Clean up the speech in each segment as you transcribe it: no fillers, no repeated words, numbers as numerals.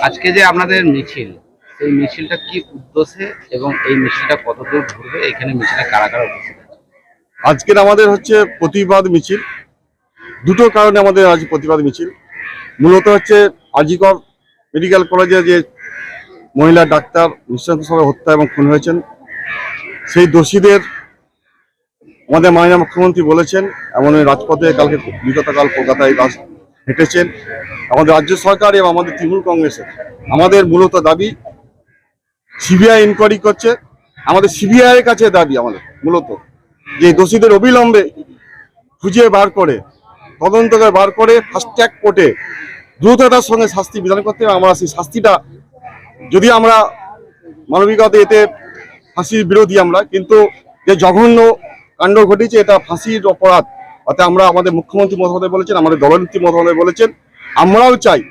আজকে যে আপনাদের মিছিল, এই মিছিলটা কি উদ্দেশ্যে এবং এই মিছিলটা কতদূর ঘুরবে, এখানে মিছিলে কারা কারা উপস্থিত আছে? আজকের আমাদের হচ্ছে প্রতিবাদ মিছিল। দুটো কারণে আমাদের আজ প্রতিবাদ মিছিল। মূলত হচ্ছে আজিকর মেডিকেল কলেজে যে মহিলা ডাক্তার নৃশংসভাবে হত্যা এবং খুন হয়েছেন, সেই দোষীদের আমাদের মাননীয় মুখ্যমন্ত্রী বলেছেন, এমন রাজপথে কালকে বিগতকাল কলকাতায় হেঁটেছেন আমাদের রাজ্য সরকার এবং আমাদের তৃণমূল কংগ্রেসের। আমাদের মূলত দাবি সিবিআই ইনকোয়ারি করছে, আমাদের সিবিআই এর কাছে দাবি আমাদের মূলত যে দোষীদের অবিলম্বে খুঁজে বার করে তদন্ত করে বার করে ফাস্ট ট্র্যাক কোর্টে দ্রুততার সঙ্গে শাস্তি বিধান করতে হবে। আমরা সেই শাস্তিটা, যদি আমরা মানবিকতা এতে ফাঁসির বিরোধী আমরা, কিন্তু যে জঘন্য কাণ্ড ঘটেছে এটা ফাঁসির অপরাধ। অর্থাৎ আমরা আমাদের মুখ্যমন্ত্রী মহোদয় বলেছেন, আমাদের দলনেত্রী মহোদয় বলেছেন, আমরাও চাই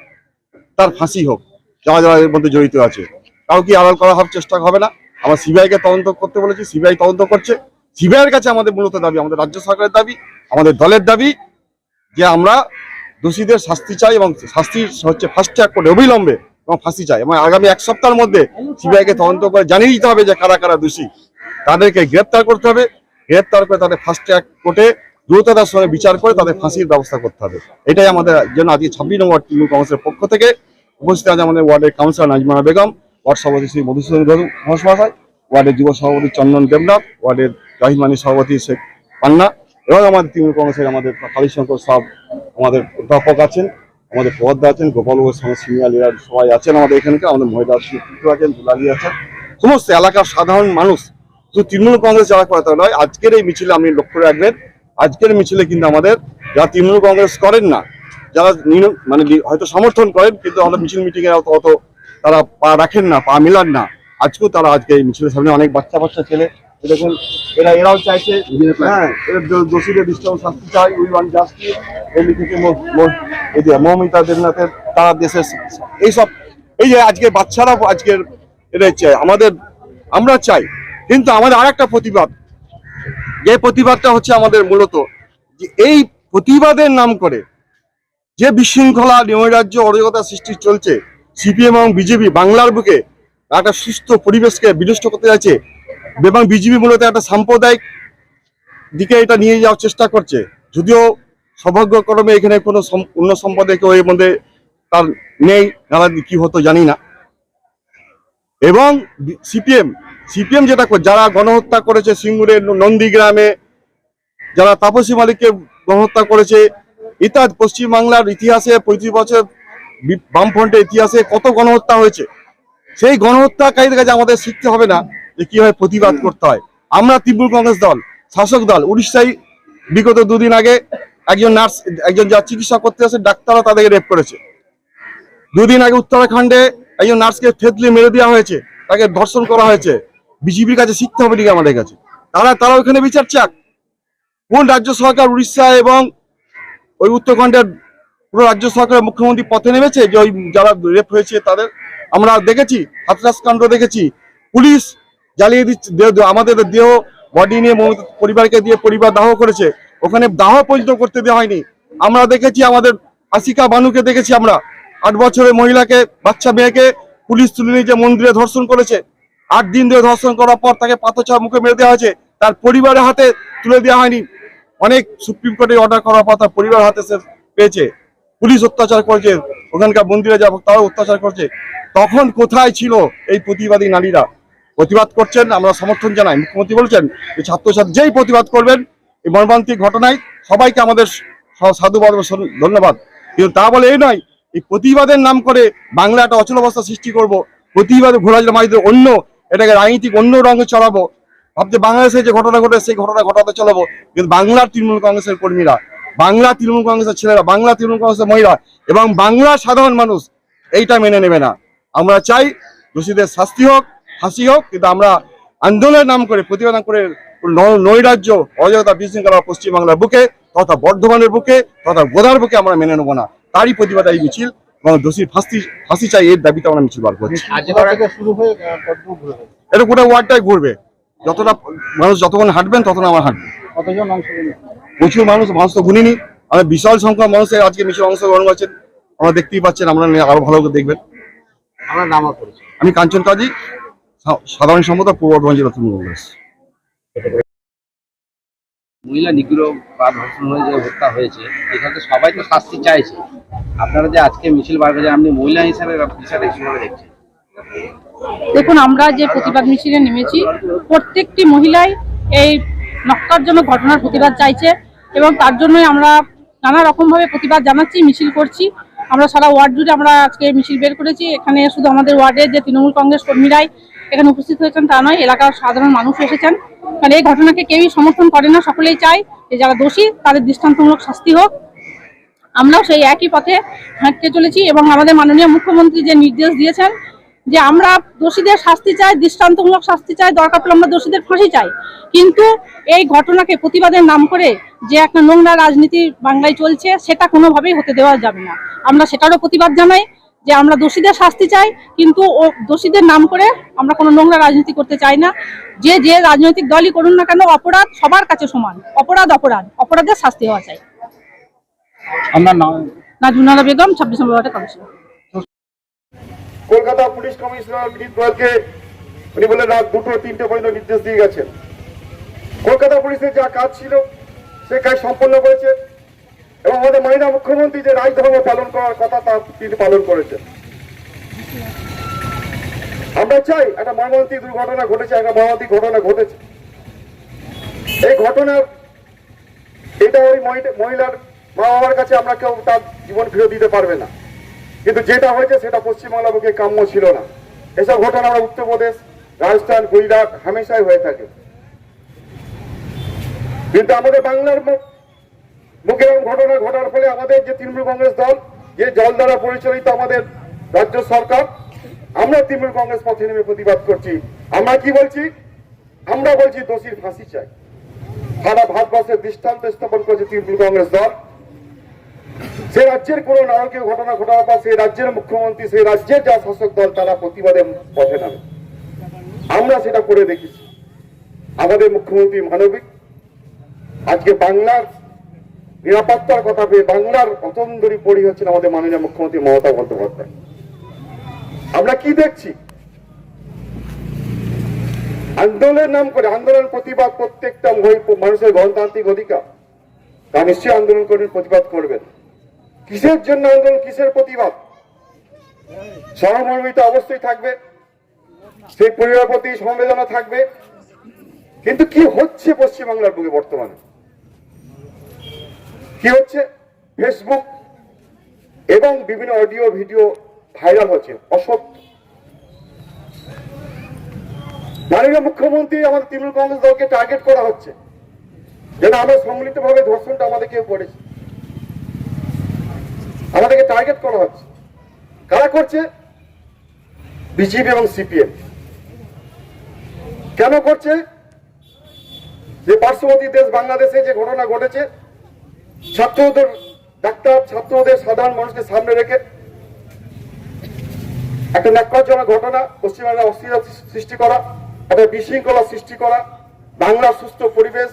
তার ফাঁসি হোক। যারা যারা এর মধ্যে জড়িত আছে কাউকে আড়াল করা চেষ্টা হবে না। আমরা সিবিআইকে তদন্ত করতে বলেছি, সিবিআই তদন্ত করছে। সিবিআইয়ের কাছে আমাদের মূলত দাবি, আমাদের রাজ্য সরকারের দাবি, আমাদের দলের দাবি যে আমরা দোষীদের শাস্তি চাই এবং শাস্তি হচ্ছে ফাস্ট ট্র্যাক করে অবিলম্বে এবং ফাঁসি চাই। এবং আগামী এক সপ্তাহের মধ্যে সিবিআইকে তদন্ত করে জানিয়ে দিতে হবে যে কারা কারা দোষী, তাদেরকে গ্রেপ্তার করতে হবে। গ্রেপ্তার করে তাদের ফাস্ট ট্র্যাক কোর্টে দ্রুততার সঙ্গে বিচার করে তাদের ফাঁসির ব্যবস্থা করতে হবে। এটাই আমাদের জন্য আজকে 26 নম্বর তৃণমূল কংগ্রেসের পক্ষ থেকে উপস্থিত আছে আমাদের ওয়ার্ডের কাউন্সিলর নাজমানা বেগম, ওয়ার্ড সভাপতি শ্রী মধুসূদন ঘোষ মহাশয়, ওয়ার্ডের যুব সভাপতি চন্দন দেবনাথ, ওয়ার্ডের জাহিদমানি সভাপতি শেখ পান্না এবং আমাদের তৃণমূল কংগ্রেসের আমাদের কালীশঙ্কর সব আমাদের অধ্যাপক আছেন, আমাদের পদ্মা আছেন, গোপালগঞ্জ সঙ্গে সিনিয়র লিডার সবাই আছেন আমাদের এখানকার, আমাদের মহিলা নেতৃত্ব আছেন, দুলালি আছেন, সমস্ত এলাকার সাধারণ মানুষ। শুধু তৃণমূল কংগ্রেস যারা কথা নয়, আজকের এই মিছিলে আপনি লক্ষ্য রাখবেন, আজকের মিছিলে কিন্তু আমাদের যারা তৃণমূল কংগ্রেস করেন না, যারা মানে হয়তো সমর্থন করেন কিন্তু আমাদের মিছিল মিটিং এ অত তারা পা রাখেন না, পা মিলান না, আজকেও তারা আজকে এই মিছিলের সামনে অনেক বাচ্চা বাচ্চা ছেলে দেখুন, এরাও চাইছে হ্যাঁ দোষীদের দৃষ্টি শাস্তি চাই, উই ওয়ান্ট জাস্টিস, এই লিখেছে মৌমিতা দেবনাথের তারা দেশের এইসব, এই যে আজকে বাচ্চারা আজকের এটাই চাই আমাদের, আমরা চাই। কিন্তু আমাদের আর একটা প্রতিবাদ, যে প্রতিবাদটা হচ্ছে আমাদের মূলত যে এই প্রতিবাদের নাম করে যে বিশৃঙ্খলা নৈরাজ্য অরাজকতা সৃষ্টি চলছে, সিপিএম এবং বিজেপি বাংলার বুকে একটা সুস্থ পরিবেশকে বিনষ্ট করতে যাচ্ছে এবং বিজেপি মূলত একটা সাম্প্রদায়িক দিকে এটা নিয়ে যাওয়ার চেষ্টা করছে। যদিও সৌভাগ্যক্রমে এখানে কোনো অন্য সম্প্রদায় কেউ এর মধ্যে তার নেই, নানা কি হতো জানি না। এবং সিপিএম যেটা যারা গণহত্যা করেছে সিঙ্গুরের নন্দীগ্রামে, যারা তাপসী মালিককে গণহত্যা করেছে, ইত্যাদি পশ্চিমবাংলার ইতিহাসে 35 বছর বামফ্রন্টের ইতিহাসে কত গণহত্যা হয়েছে। সেই গণহত্যাকারীদের কাছে আমাদের শিখতে হবে না যে কিভাবে প্রতিবাদ করতে হয়। আমরা তৃণমূল কংগ্রেস দল, শাসক দল, উড়িষ্যায় বিগত 2 দিন আগে একজন নার্স, একজন যা চিকিৎসা করতে আসে ডাক্তাররা তাদেরকে রেপ করেছে। 2 দিন আগে উত্তরাখণ্ডে একজন নার্সকে থেতলে মেরে দেওয়া হয়েছে, তাকে ধর্ষণ করা হয়েছে। বিজেপির কাছে শিখতে হবে ঠিক আমাদের কাছে, তারা ওখানে বিচার চাক। কোন রাজ্য সরকার উড়িষ্যা এবং ওই উত্তরাখণ্ডের পুরো রাজ্য সরকারের মুখ্যমন্ত্রী পথে নেমেছে যে ওই যারা রেপ হয়েছে তাদের? আমরা দেখেছি, হাতরাস কাণ্ড দেখেছি, পুলিশ জ্বালিয়ে দিচ্ছে আমাদের দেহ, বডি নিয়ে পরিবারকে দিয়ে পরিবার দাহ করেছে, ওখানে দাহ পর্যন্ত করতে দেওয়া হয়নি। আমরা দেখেছি আমাদের আশিকা বানুকে দেখেছি, আমরা 8 বছরের মহিলাকে, বাচ্চা মেয়েকে পুলিশ তুলে নিয়ে যে মন্দিরে ধর্ষণ করেছে। 8 দিন ধরে ধর্ষণ করার পর তাকে পাথর মুখে মেরে দেওয়া হয়েছে, তার পরিবারের হাতে তুলে দেওয়া হয়নি। অনেক সুপ্রিম কোর্টে অর্ডার করার পর তার পরিবার হাতে সে পেয়েছে। পুলিশ অত্যাচার করেছে, ওখানকার মন্দিরে যাবো তারাও অত্যাচার করছে। তখন কোথায় ছিল এই প্রতিবাদী নারীরা? প্রতিবাদ করছেন, আমরা সমর্থন জানাই। মুখ্যমন্ত্রী বলছেন যে ছাত্রছাত্রী যেই প্রতিবাদ করবেন এই মর্মান্তিক ঘটনায় সবাইকে আমাদের সাধুবাদ ধন্যবাদ। কিন্তু তা বলে এই নয় এই প্রতিবাদের নাম করে বাংলা একটা অচলাবস্থা সৃষ্টি করব, প্রতিবাদ ঘোরাজোড়া মাঝে অন্য এটাকে রাজনীতিক অন্য রঙে চড়াবো, ভাবছে বাংলাদেশে যে ঘটনা ঘটে সেই ঘটনা ঘটাতে চলাবো। কিন্তু বাংলার তৃণমূল কংগ্রেসের কর্মীরা, বাংলা তৃণমূল কংগ্রেসের ছেলেরা, বাংলা তৃণমূল কংগ্রেসের মহিলা এবং বাংলার সাধারণ মানুষ এইটা মেনে নেবে না। আমরা চাই দোষীদের শাস্তি হোক, ফাঁসি হোক, কিন্তু আমরা আন্দোলনের নাম করে প্রতিবাদ করে নৈরাজ্য অরাজকতা বিশৃঙ্খলা পশ্চিমবাংলার বুকে তথা বর্ধমানের বুকে তথা গোদার বুকে আমরা মেনে নেবো না। তারই প্রতিবাদ এই মিছিল এবং দোষীর ফাঁসি চাই, এর দাবিতে আমরা মিছিল বার করছি। এটা গোটা ওয়ার্ডটাই ঘুরবে, যতটা মানুষ যতক্ষণ হাঁটবেন ততক্ষণ আমার হাঁটবে। প্রচুর মানুষ তো গুনিনি, আমরা বিশাল সংখ্যক মানুষের আজকে মিছিল অংশগ্রহণ করছেন। আমরা দেখতেই পাচ্ছেন, আমরা আরো ভালো করে দেখবেন। আমার নাম আর পরিচয়। আমি কাঞ্চন কাজী, সাধারণ সম্পাদক পূর্ব বর্ধমান জেলা তৃণমূল কংগ্রেস। মহিলা নিগ্রহ বা ধর্ষণ হয়ে যে হত্যা হয়েছে, এখানে সবাই তো শাস্তি চাইছে। আপনারা যে আজকে মিছিল বার করেছেন, আপনি মহিলা হিসাবে বিষয়টা কিভাবে দেখছেন? দেখুন, আমরা যে প্রতিবাদ মিছিলে নেমেছি, প্রত্যেকটি মহিলাই এই নক্কারজনক ঘটনার প্রতিবাদ চাইছে এবং তার জন্যই আমরা নানা রকমভাবে প্রতিবাদ জানাচ্ছি, মিছিল করছি। আমরা সারা ওয়ার্ড জুড়ে আমরা আজকে মিছিল বের করেছি। এখানে শুধু আমাদের ওয়ার্ডের যে তৃণমূল কংগ্রেস কর্মীরাই এখানে উপস্থিত হয়েছেন তা নয়, এলাকার সাধারণ মানুষ এসেছেন। কারণ এই ঘটনাকে কেউই সমর্থন করে না, সকলেই চায় যে যারা দোষী তাদের দৃষ্টান্তমূলক শাস্তি হোক। আমরাও সেই একই পথে হাঁটতে চলেছি এবং আমাদের মাননীয় মুখ্যমন্ত্রী যে নির্দেশ দিয়েছেন যে আমরা দোষীদের শাস্তি চাই, দৃষ্টান্তমূলক শাস্তি চাই, দরকার পড়লে আমরা দোষীদের ফাঁসি চাই। কিন্তু এই ঘটনাকে প্রতিবাদের নাম করে যে একটা নোংরা রাজনীতি বাংলায় চলছে, সেটা কোনোভাবেই হতে দেওয়া যাবে না। আমরা সেটারও প্রতিবাদ জানাই যে আমরা দোষীদের শাস্তি চাই, কিন্তু ও দোষীদের নাম করে আমরা কোনো নোংরা রাজনীতি করতে চাই না। যে যে রাজনৈতিক দলই করুন না কেন, অপরাধ সবার কাছে সমান। অপরাধ অপরাধ, অপরাধের শাস্তি হওয়া চাই। আমার নাম নাজমুনারা বেগম, 26 নম্বর ওয়ার্ডের কাউন্সিলর। কলকাতা পুলিশ কমিশনার বিনীত গোয়েলকে উনি বলে রাত 2-3 পর্যন্ত নির্দেশ দিয়ে গেছেন। কলকাতা পুলিশের যা কাজ ছিল সে কাজ সম্পন্ন করেছে এবং আমাদের মাননীয় মুখ্যমন্ত্রী যে রাজধর্ম পালন করার কথা তা তিনি পালন করেছেন। আমরা চাই, একটা মর্মান্তিক দুর্ঘটনা ঘটেছে, একটা মর্মান্তিক ঘটনা ঘটেছে। এই ঘটনা এটা ওই মহিলার মা বাবার কাছে আমরা কেউ তার জীবন ফিরে দিতে পারবে না, কিন্তু যেটা হয়েছে সেটা পশ্চিমবাংলা বুকে কাম্য ছিল না। এসব ঘটনা আমরা উত্তরপ্রদেশ, রাজস্থান, গুজরাট হামেশাই হয়ে থাকে, কিন্তু আমাদের বাংলার মুখে এরকম ঘটনা ঘটার ফলে আমাদের যে তৃণমূল কংগ্রেস দল, যে দল দ্বারা পরিচালিত আমাদের রাজ্য সরকার, আমরা তৃণমূল কংগ্রেস পথে নেমে প্রতিবাদ করছি। আমরা কি বলছি? আমরা বলছি দোষীর ফাঁসি চাই। সারা ভারতবর্ষের দৃষ্টান্ত স্থাপন করেছে তৃণমূল কংগ্রেস দল। সেই রাজ্যের কোন নারকীয় ঘটনা ঘটার পর সেই রাজ্যের মুখ্যমন্ত্রী, সেই রাজ্যের যা শাসক দল, তারা প্রতিবাদে পথে নামে। আমরা সেটা করে দেখেছি। আমাদের মুখ্যমন্ত্রী মানবিক, আজকে বাংলার নিরাপত্তার কথা পেয়ে বাংলার অতন্দরী পড়ি হচ্ছেন আমাদের মাননীয় মুখ্যমন্ত্রী মমতা বন্দ্যোপাধ্যায়। আমরা কি দেখছি? আন্দোলনের নাম করে, আন্দোলন প্রতিবাদ প্রত্যেকটা মানুষের গণতান্ত্রিক অধিকার, তা নিশ্চয়ই আন্দোলন করবেন, প্রতিবাদ করবেন। কিসের জন্য আন্দোলন, কিসের প্রতিবাদ? সহমর্মিতা অবশ্যই থাকবে, সেই পরিবারের প্রতি সমবেদনা থাকবে, কিন্তু কি হচ্ছে পশ্চিমবাংলার বুকে বর্তমানে? কি হচ্ছে? ফেসবুক এবং বিভিন্ন অডিও ভিডিও ভাইরাল হচ্ছে, অসত্য। মাননীয় মুখ্যমন্ত্রী আমাদের তৃণমূল কংগ্রেস দলকে টার্গেট করা হচ্ছে, যেন আমরা সম্মিলিতভাবে ধর্ষণটা আমাদের কেউ করেছে, আমাদেরকে টার্গেট করা হচ্ছে। কারা করছে? বিজেপি এবং সিপিএম। কেন করছে? যে পার্শ্ববর্তী দেশ বাংলাদেশে যে ঘটনা ঘটেছে, ছাত্রদের, ডাক্তার, ছাত্রদের, সাধারণ মানুষকে সামনে রেখে একটা ন্যাক্কারজনক ঘটনা, পশ্চিমবাংলায় অস্থিরতা সৃষ্টি করা, একটা বিশৃঙ্খলা সৃষ্টি করা, বাংলার সুস্থ পরিবেশ,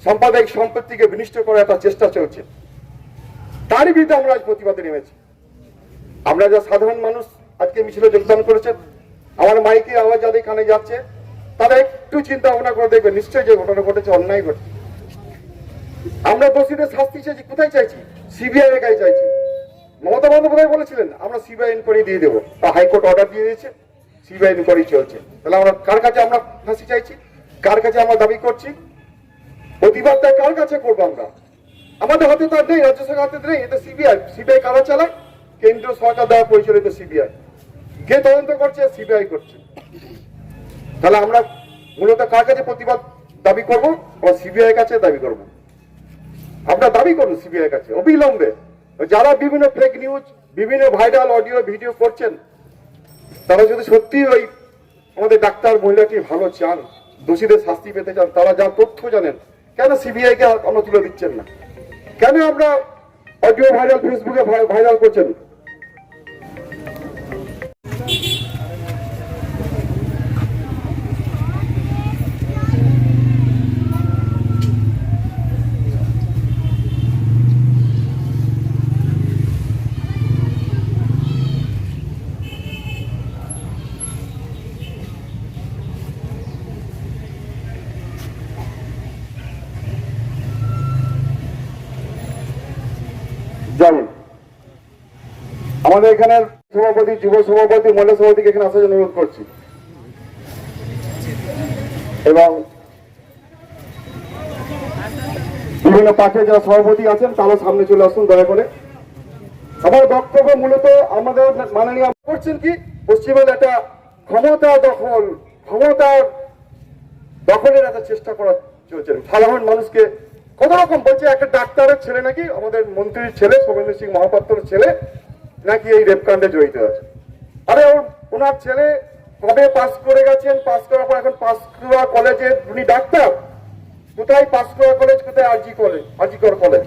সাম্প্রদায়িক সম্পত্তিকে বিনষ্ট করার একটা চেষ্টা চলছে। তারই বিরুদ্ধে আমরা আজ প্রতিবাদে নেমেছি। আমরা যা সাধারণ মানুষ আজকে মিছিলে যোগদান করেছেন, আমার মাইকে আওয়াজ যাদের কানে যাচ্ছে, তারা একটু চিন্তা ভাবনা করে দেখবেন, নিশ্চয়ই যে ঘটনা ঘটেছে অন্যায় ঘটেছে। আমরা দোষীদের শাস্তি চাইছি, কোথায় চাইছি? সিবিআই এর কাছে চাইছি। মমতা বন্দ্যোপাধ্যায় বলেছিলেন আমরা সিবিআই ইনকোয়ারি দিয়ে দেবো, তা হাইকোর্ট অর্ডার দিয়ে দিয়েছে, সিবিআই ইনকোয়ারি চলছে। তাহলে আমরা কার কাছে আমরা ফাঁসি চাইছি? কার কাছে আমরা দাবি করছি? প্রতিবাদটা কার কাছে করবো আমরা? আমাদের হাতে তার নেই, রাজ্য সরকার হাতে নেই, এটা সিবিআই। সিবিআই কারা চালায়? কেন্দ্রীয় সরকার দ্বারা পরিচালিত সিবিআই। কে তদন্ত করছে? সিবিআই করছে। তাহলে আমরা মূলত কার কাছে প্রতিবাদ দাবি করবো? আমরা সিবিআই কাছে দাবি করবো। আমরা দাবি করবো সিবিআই কাছে অবিলম্বে। যারা বিভিন্ন ফেক নিউজ, বিভিন্ন ভাইরাল অডিও ভিডিও করছেন, তারা যদি সত্যি ওই আমাদের ডাক্তার মহিলাটি ভালো চান, দোষীদের শাস্তি পেতে চান, তারা যা তথ্য জানেন, কেন সিবিআই কে আমরা তুলে দিচ্ছেন না? কেন আমরা অডিও ভাইরাল ফেসবুকে ভাইরাল করছেন? আমাদের এখানের সভাপতি, যুব সভাপতি, মহিলা সভাপতিকে এখানে আসার জন্য অনুরোধ করছি এবং বিভিন্ন পার্টির যারা সভাপতি আছেন তারাও সামনে চলে আসুন দয়া করে। আমার বক্তব্য মূলত আমাদের মাননীয় করছেন কি, পশ্চিমবঙ্গে একটা ক্ষমতার দখলের একটা চেষ্টা করা চলছে। সাধারণ মানুষকে কত রকম বলছে, একটা ডাক্তারের ছেলে নাকি আমাদের মন্ত্রীর ছেলে সৌমেন্দ্র সিং মহাপাত্রর ছেলে নাকি এই রেপকাণ্ডে জড়িত আছে। আরে ওনার ছেলে কবে পাস করে গেছেন, পাস করার পর এখন পাঁশকুড়া কলেজে উনি ডাক্তার। কোথায় পাঁশকুড়া কলেজ, কোথায় আরজিকর কলেজ?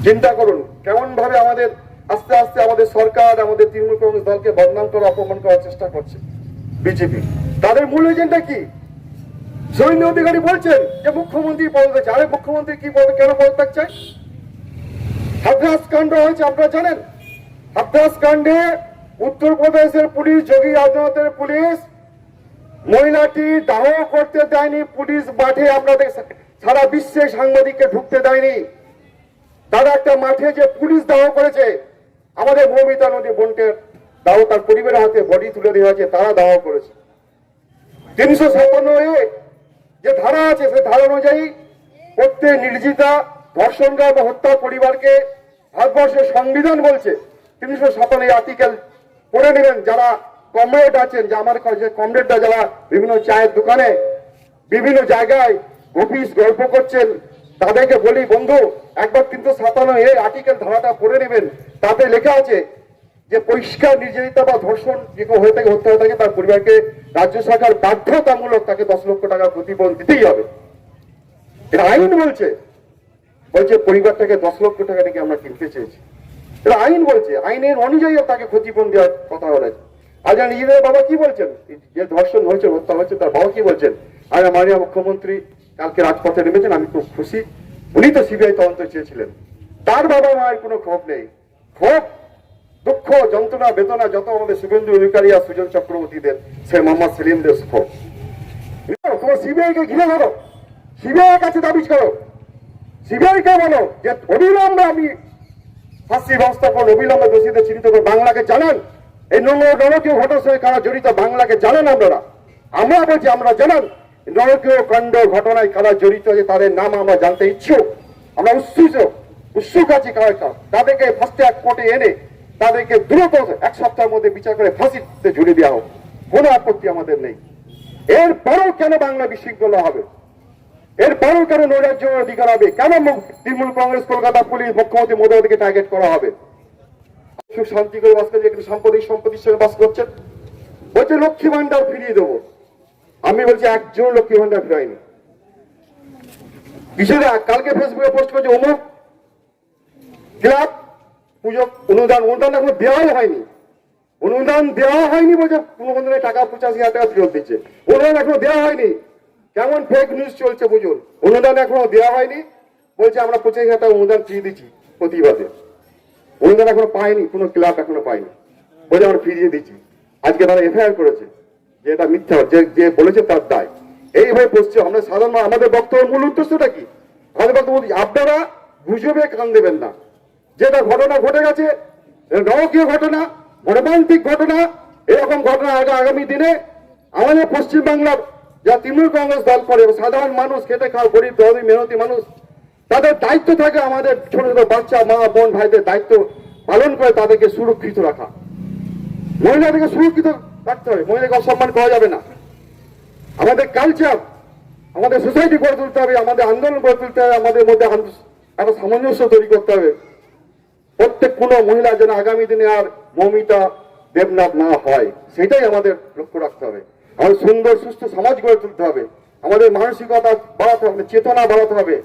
চিন্তা করুন কেমন ভাবে আমাদের আস্তে আস্তে আমাদের সরকার, আমাদের তৃণমূল কংগ্রেস দলকে বদনাম করা, অপমান করার চেষ্টা করছে বিজেপি। তাদের মূল এজেন্ডা কি? শুভেন্দু অধিকারী বলছেন যে মুখ্যমন্ত্রী পদত্যাগ চায়। আরে মুখ্যমন্ত্রী কি কেন পদত্যাগ চায়? হাথরাস কাণ্ড হয়েছে, আপনারা জানেন। হাথরাস কাণ্ডে উত্তরপ্রদেশের পুলিশ, যোগী আদিত্যনাথের পুলিশ মহিলাটি দাহ করতে দেয়নি। পুলিশ মাঠে আপনাদের সারা বিশ্বে সাংবাদিককে ঢুকতে দেয়নি। তারা একটা মাঠে যে পুলিশ দাহ করেছে, আমাদের মৌমিতা নদী বোনকে দাহ, তার পরিবারের হাতে বডি তুলে দেওয়া হয়েছে, তারা দাহ করেছে। 357 যে ধারা আছে সে ধারা অনুযায়ী প্রত্যেক নির্যাতিতা, ধর্ষণকারী বা হত্যা পরিবারকে ভারতবর্ষের সংবিধান বলছে 357 আর্টিকেল পড়ে নেবেন। যারা কমরেড আছেন, যে আমার কাছে কমরেডরা যারা বিভিন্ন চায়ের দোকানে বিভিন্ন জায়গায় অফিস গল্প করছেন, তাদেরকে বলি বন্ধু একবার 357 আর্টিকেল ধারাটা পড়ে নেবেন। তাতে লেখা আছে যে পরিষ্কার নির্যাতিতা বা ধর্ষণ যে কেউ হয়ে থাকে, হত্যা হয়ে থাকে, তার পরিবারকে রাজ্য সরকার বাধ্যতামূলক তাকে 10 লক্ষ টাকা ক্ষতিপূরণ দিতেই হবে। এটা আইন বলছে পরিবারটাকে 10 লক্ষ টাকা নাকি আমরা কিনতে চেয়েছি। এটা আইন বলছে, আইনের অনুযায়ী তাকে ক্ষতিপূরণ দেওয়ার কথা বলেছে। আজ নিজেদের বাবা কি বলছেন, যে ধর্ষণ হয়েছে, হত্যা হয়েছে, তার বাবা কি বলছেন? আর মাননীয় মুখ্যমন্ত্রী কালকে রাজপথে নেমেছেন, আমি খুব খুশি। উনি তো সিবিআই তদন্ত চেয়েছিলেন। তার বাবা মায়ের কোনো ক্ষোভ নেই। ক্ষোভ, দুঃখ, যন্ত্রণা, বেদনা যত আমাদের শুভেন্দু অধিকারী আর সুজন চক্রবর্তীদের, সে মোহাম্মদ সেলিমদের ক্ষোভ। তোমার সিবিআই কে ঘিরে ধরো, সিবিআই কাছে দাবি করো, সিবিআই কে বলো যে অবিলম্বে আমি ফাঁসি ব্যবস্থা করুন, অবিলম্বে দোষীদের চিহ্নিত করুন। বাংলাকে জানান এই নরকীয় ঘটনার সঙ্গে কারা জড়িত, বাংলাকে জানান। আমরা বলছি আমরা জানান নরকীয় কাণ্ড ঘটনায় কারা জড়িত আছে, তাদের নাম আমরা জানতে ইচ্ছুক। আমরা উৎসুক আছি তাদেরকে ফার্স্ট ট্র্যাক কোর্টে এনে তাদেরকে দ্রুত 1 সপ্তাহের মধ্যে বিচার করে ফাঁসিতে ঝুলিয়ে দেওয়া হোক, কোনো আপত্তি আমাদের নেই। এরপরও কেন বাংলা বিশৃঙ্খলা হবে? এরপরও কেন নৈরাজ্য অধিকার হবে? কেন তৃণমূল কংগ্রেস, কলকাতা পুলিশ, মুখ্যমন্ত্রী মোদীকে টার্গেট করা হবে? সুখ শান্তি করে বাস করছে, একটু সম্পত্তির সঙ্গে বাস করছেন। বলছে লক্ষ্মী ভান্ডার ফিরিয়ে দেবো। আমি বলছি একজন লক্ষ্মী ভান্ডার ফিরাইনি। কিছুদিন কালকে ফেসবুকে পোস্ট করছে অমুক ক্লাব পুজো অনুদান এখনো দেওয়াই হয়নি। অনুদান দেওয়া হয়নি বলছে পুনর্বন্ধনের টাকা 85,000 টাকা ফেরত দিচ্ছে। অনুদান এখনো দেওয়া হয়নি। কেমন ফেক নিউজ চলছে বুঝুন। অনুদান এখনো দেওয়া হয়নি, বলছে আমরা 25,000 টাকা অনুদান ফিরিয়ে দিচ্ছি প্রতিবাদে। অনুদান এখনো পায়নি, কোনো ক্লাব এখনো পায়নি, বলে আমরা ফিরিয়ে দিচ্ছি। আজকে তারা এফআইআর করেছে যে এটা মিথ্যা, যে বলেছে তার দায়। এইভাবে পড়ছে। আমরা সাধারণ আমাদের বক্তব্যের মূল উদ্দেশ্যটা কি? আমাদের বক্তব্য আপনারা গুজবে কান দেবেন না। যেটা ঘটনা ঘটে গেছে, নরকীয় ঘটনা, মর্মান্তিক ঘটনা, এরকম ঘটনা আগামী দিনে আমাদের পশ্চিমবাংলার যা তৃণমূল কংগ্রেস দল করে, সাধারণ মানুষ, খেটে খাওয়া গরিব দরিদ্র মেহনতি মানুষ, তাদের দায়িত্ব থাকে আমাদের ছোট ছোট বাচ্চা, মা, বোন, ভাইদের দায়িত্ব পালন করে তাদেরকে সুরক্ষিত রাখা। মহিলাদেরকে সুরক্ষিত রাখতে হবে, মহিলাকে অসম্মান করা যাবে না। আমাদের কালচার, আমাদের সোসাইটি গড়ে তুলতে হবে, আমাদের আন্দোলন গড়ে তুলতে হবে, আমাদের মধ্যে একটা সামঞ্জস্য তৈরি করতে হবে। প্রত্যেক কোনো মহিলা যেন আগামী দিনে আর মৌমিতা দেবনাথ না হয়, সেটাই আমাদের লক্ষ্য রাখতে হবে। আমাদের সুন্দর সুস্থ সমাজ গড়ে তুলতে হবে, আমাদের মানসিকতা বাড়াতে হবে, চেতনা বাড়াতে হবে।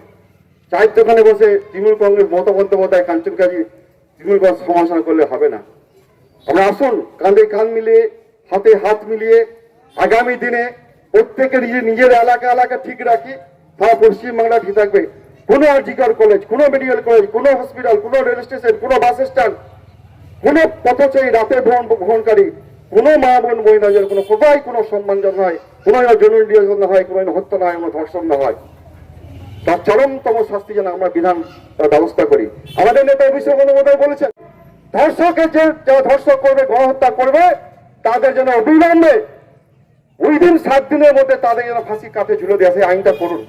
চায়ের দোকানে বসে তৃণমূল কংগ্রেস, মমতা বন্দ্যোপাধ্যায়, কাঞ্চন কাজী তৃণমূল কংগ্রেস সমালোচনা করলে হবে না। আমরা আসুন কাঁধে কাঁধ মিলিয়ে, হাতে হাত মিলিয়ে আগামী দিনে প্রত্যেকে নিজের এলাকা ঠিক রাখি, সারা পশ্চিমবাংলা ঠিক থাকবে। কোনো আরজিকর কলেজ, কোনো মেডিকেল কলেজ, কোনো হসপিটাল, কোনো রেল স্টেশন, কোনো বাস স্ট্যান্ড, কোনো পথচারী, রাতে ভ্রমণকারী, কোনো মা বোন মহিলা যেন কোনো সম্মানজনক হয়, কোনো যৌন নির্যাতন না হয়, কোনো হত্যা না হয়, কোনো ধর্ষণ না হয়, তার চরমতম শাস্তি যেন আমরা বিধান ব্যবস্থা করি। আমাদের নেতা অভিষেক বন্দ্যোপাধ্যায় বলেছেন ধর্ষকের যে যারা ধর্ষক করবে, গণহত্যা করবে, তাদের জন্য অবিলম্বে উইদিন 7 দিনের মধ্যে তাদের যেন ফাঁসি কাঠে ঝুলে দেওয়া, সেই আইনটা করুন।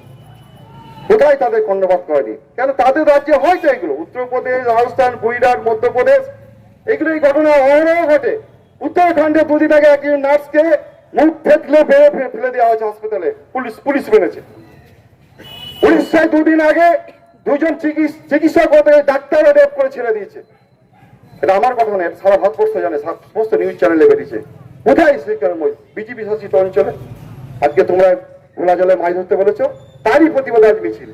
কোথায় তাদের কর্ণপাত করেনি? কেন তাদের রাজ্যে হয়তো এগুলো, উত্তরপ্রদেশ, রাজস্থান, গুজরাট, মধ্যপ্রদেশ, এগুলো এই ঘটনা অহরহ ঘটে। উত্তরাখণ্ডে 2 দিন আগে একজন নার্সকে মুখ থেতলে ফেলে দেওয়া হয়েছে হাসপাতালে, পুলিশ মেনেছে। উড়িষ্যায় 2 দিন আগে 2 জন চিকিৎসক ডাক্তার রেপ করে ছেড়ে দিয়েছে। এটা আমার কথা নয়, সারা ভারতবর্ষ জানে, সমস্ত নিউজ চ্যানেলে বেরিয়েছে। কোথায় বিজেপি শাসিত অঞ্চলে আজকে তোমরা ঘোলা জলে মাছ ধরতে বলেছো, তারই প্রতিবাদ আজ মিছিল।